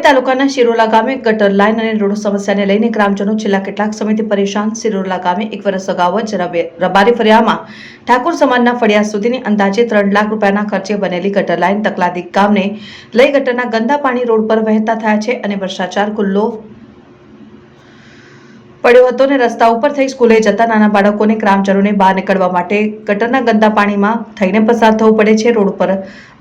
ડભોઈ તાલુકાના શિરોલા ગામે ગટર લાઇન અને રોડ સમસ્યાને લઈને ગ્રામજનો છેલ્લા કેટલાક સમયથી પરેશાન। શિરોલા ગામે 1 વર્ષ અગાઉ જ રબારી ફળિયામાં ઠાકોર સમાજના ફળિયા સુધીની અંદાજે 3 લાખ રૂપિયાના ખર્ચે બનેલી ગટર લાઇન તકલાદી ગામને લઈ ગટરના ગંદા પાણી રોડ પર વહેતા થયા છે અને ભ્રષ્ટાચાર ખુલ્લો પડ્યો હતો અને રસ્તા ઉપર થઈ સ્કૂલે જતા નાના બાળકોને ગ્રામજનોને બહાર નીકળવા માટે ગટરના ગંદા પાણીમાં થઈને પસાર થવું પડે છે। રોડ પર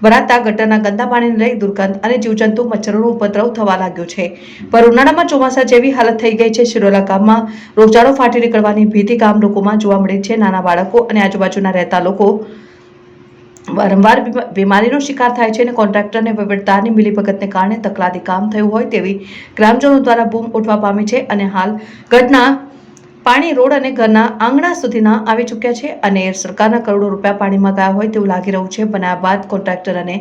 ભરાતા ગટરના ગંદા પાણીને લઈ દુર્ગંધ અને જીવજંતુ મચ્છરોનો ઉપદ્રવ થવા લાગ્યો છે। પર ઉનાળામાં ચોમાસા જેવી હાલત થઈ ગઈ છે। શિરોલા ગામમાં રોગચાળો ફાટી નીકળવાની ભીતિ ગામ લોકોમાં જોવા મળી છે। નાના બાળકો અને આજુબાજુના રહેતા લોકો વારંવાર બીમારીનો શિકાર થાય છે અને કોન્ટ્રાક્ટર અને વહીવટદારની મિલીભગતને કારણે તકલાદી કામ થયું હોય તેવી ગ્રામજનો દ્વારા બૂમ ઉઠવા પામી છે અને હાલ ઘટના પાણી રોડ અને ઘરના આંગણા સુધીના આવી ચૂક્યા છે અને સરકારના કરોડો રૂપિયા પાણીમાં ગયા હોય તેવું લાગી રહ્યું છે। બનાવ્યા બાદ કોન્ટ્રાક્ટર અને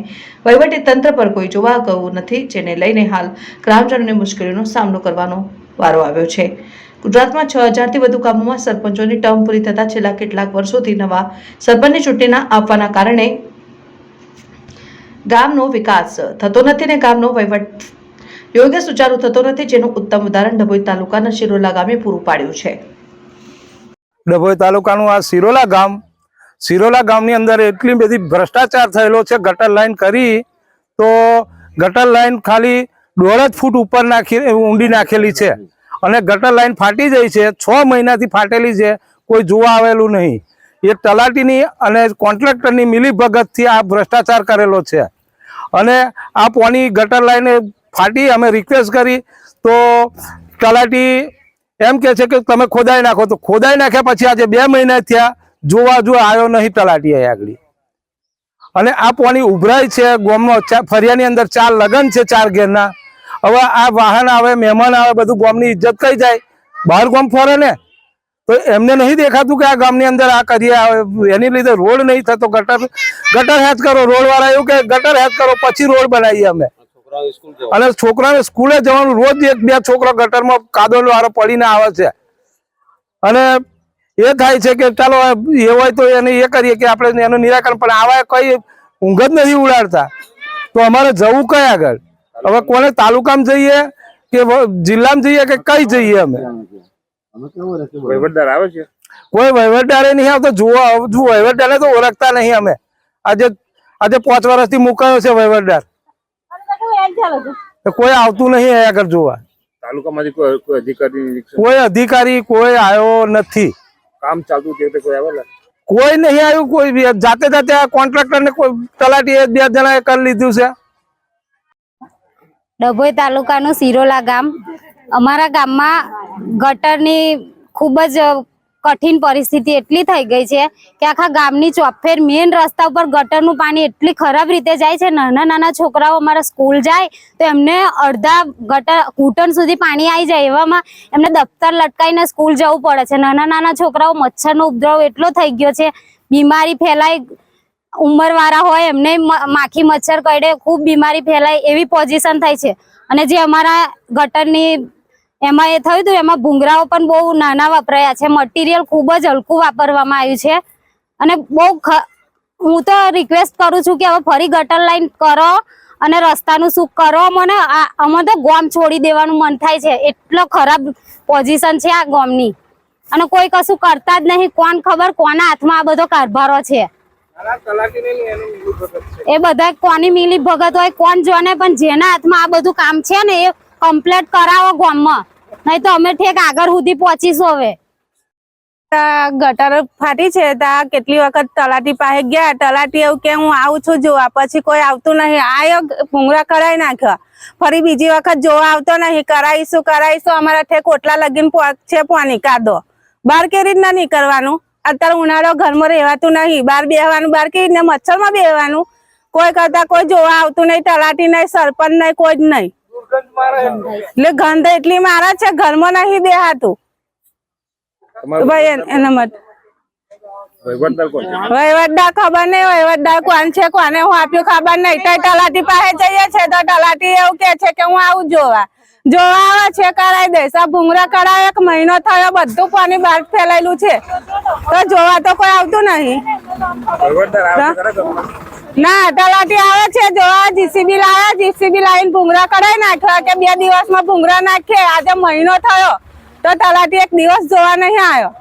વહીવટી તંત્ર પર કોઈ જોવા ગયું નથી, જેને લઈને હાલ ગ્રામજનોને મુશ્કેલીનો સામનો કરવાનો વારો આવ્યો છે। ગુજરાતમાં 6000 થી વધુ ગામોમાં સરપંચોની ટર્મ પૂરી થતા છેલ્લા કેટલાક વર્ષોથી નવા સરપંચની ચૂંટણીના આપવાના કારણે ગામનો વિકાસ થતો નથી અને ગામનો વહીવટ યોગ્ય સુચારુ થતો નથી, જેનું ઉત્તમ ઉદાહરણ ડભોઈ તાલુકાના શિરોલા ગામે પૂરું પાડ્યું છે। ડભોઈ તાલુકાનું આ શિરોલા ગામની અંદર એટલી બધી ભ્રષ્ટાચાર થયેલો છે। ગટર લાઈન કરી તો ગટર લાઈન ખાલી 1.5 ફૂટ ઉપર ઊંડી નાખેલી છે અને ગટર લાઈન ફાટી ગઈ છે। 6 મહિનાથી ફાટેલી છે, કોઈ જોવા આવેલું નહીં। એ તલાટીની અને કોન્ટ્રાક્ટરની મિલીભગતથી આ ભ્રષ્ટાચાર કરેલો છે અને આ પાણી ગટર લાઈન ફાટી અમે રિક્વેસ્ટ કરી તો તલાટી એમ કહે છે કે તમે ખોદાઈ નાખો, તો ખોદાઈ નાખ્યા પછી આજે 2 મહિના થયા, જોવા આવ્યો નહીં તલાટી આગળ। અને આ પાણી ઉભરાય છે ગામમાં, ફરિયાની અંદર 4 લગન છે 4 ઘેરના। હવે આ વાહન આવે, મહેમાન આવે, બધું ગામની ઇજ્જત કઈ જાય? બહાર ગામ ફરે ને તો એમને નહીં દેખાતું કે આ ગામની અંદર આ કરીએ, એની લીધે રોડ નહીં થતો। ગટર હેચ કરો, રોડ વાળા એવું કે ગટર હેચ કરો પછી રોડ બનાવીએ અમે। અને છોકરાને સ્કૂલે જવાનું, રોજ 1-2 છોકરા ગટરમાં કાદવ વાળો પડીને આવે છે અને એ થાય છે કે ચાલો એ હોય તો એને એ કરીએ કે આપણે એનું નિરાકરણ, પણ આવા કઈ ઊંઘ જ નથી ઉડાડતા। તો અમારે જવું કઈ આગળ? હવે કોને તાલુકામાં જઈએ કે જિલ્લામાં જઈએ કે કઈ જઈએ? અમે વહીવટદાર આવે છે? કોઈ વહીવટદારે નહીં આવતો। જુઓ વહીવટદારને તો ઓળખતા નહીં અમે। આજે 5 વર્ષથી મુકાયો છે વહીવટદાર, કોઈ આવતું નહીં આગળ જોવા। તાલુકામાંથી કોઈ અધિકારી કોઈ આવ્યો નથી। કામ ચાલતું તે કોઈ આવેલા? કોઈ નહીં આવ્યું। કોઈ જાતે આ કોન્ટ્રાક્ટર ને કોઈ તલાટી 2 જણાએ કરી લીધું છે। ડભોઈ તાલુકાનું શિરોલા ગામ, અમારા ગામમાં ગટરની ખૂબ જ કઠિન પરિસ્થિતિ એટલી થઈ ગઈ છે કે આખા ગામની ચોફેર મેઇન રસ્તા ઉપર ગટરનું પાણી એટલી ખરાબ રીતે જાય છે। નાના છોકરાઓ અમારા સ્કૂલ જાય તો એમને અડધા ગટર ઘૂંટણ સુધી પાણી આવી જાય, એવામાં એમને દફતર લટકાઈને સ્કૂલ જવું પડે છે। નાના છોકરાઓ મચ્છરનો ઉપદ્રવ એટલો થઈ ગયો છે, બીમારી ફેલાય, ઉંમરવાળા હોય એમને માખી મચ્છર કરડે, ખૂબ બીમારી ફેલાય એવી પોઝિશન થઈ છે। અને જે અમારા ગટરની એમાં એ થયું હતું એમાં ભૂંગરાઓ પણ બહુ નાના વપરાયા છે, મટીરિયલ ખૂબ જ હલકું વાપરવામાં આવ્યું છે અને હું તો રિક્વેસ્ટ કરું છું કે હવે ફરી ગટર લાઈન કરો અને રસ્તાનું સુખ કરો। અમે તો ગામ છોડી દેવાનું મન થાય છે, એટલો ખરાબ પોઝિશન છે આ ગામની અને કોઈ કશું કરતા જ નહીં। કોણ ખબર કોના હાથમાં આ બધો કારભારો છે? એ બધા કોની મિલી ભગત હોય કોણ જાણે, પણ જેના હાથમાં આ બધું કામ છે ને એ કમ્પ્લેટ કરાવો ગામમાં, નહીં તો અમે ઠેક આગળ સુધી પહોંચીશું। હવે ગટર ફાટી છે ત્યાં કેટલી વખત તલાટી પાસે ગયા, તલાટી એવું કે હું આવું છું જોવા, પછી કોઈ આવતું નહીં। આયો ભૂંગળા કરાવી નાખ્યા, ફરી બીજી વખત જોવા આવતો નહીં। કરાવીશું અમારા ઠેક ઓટલા લગીન છે પાણી કાદો, બહાર કેવી રીતના નીકળવાનું? અત્યારે ઉનાળો ઘરમાં રહેવાતું નહીં, બહાર બેહવાનું, બહાર કેવી રીતના મચ્છરમાં બેહવાનું? કોઈ કરતા કોઈ જોવા આવતું નહીં, તલાટી નહીં, સરપંચ નહીં, કોઈ જ નહીં। એટલે ગંધ એટલી મારા છે, ઘરમાં નહીં બેહાતું ભાઈ। એના માટે વહીવટદાર ખબર નહીં, વહીવટદાર કોણ છે કોને હું આપ્યું ખબર નહીં। તો તલાટી પાસે જઈએ છે તો તલાટી એવું કે છે કે હું આવું જોવા આવે છે, કરાવી દઈશ। આ ભૂંગળા કરાવે 1 મહિનો થયો, બધું પાણી બહાર ફેલાયેલું છે, તો જોવા તો કોઈ આવતું નહીં। ના તલાટી આવે છે જોવા, જીસીબી લાવ્યા, જીસીબી લાવીને ભૂંગળા કઢાઈ નાખ્યા કે 2 દિવસમાં ભૂંગળા નાખીએ. આજે મહિનો થયો તો તલાટી 1 દિવસ જોવા નહીં આવ્યો.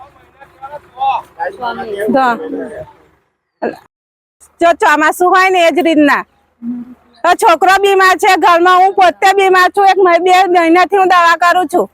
જો ચોમાસું હોય ને એ જ રીતના તો છોકરો બીમાર છે ઘરમાં, હું પોતે બીમાર છું, 1-2 મહિનાથી હું દવા કરું છું.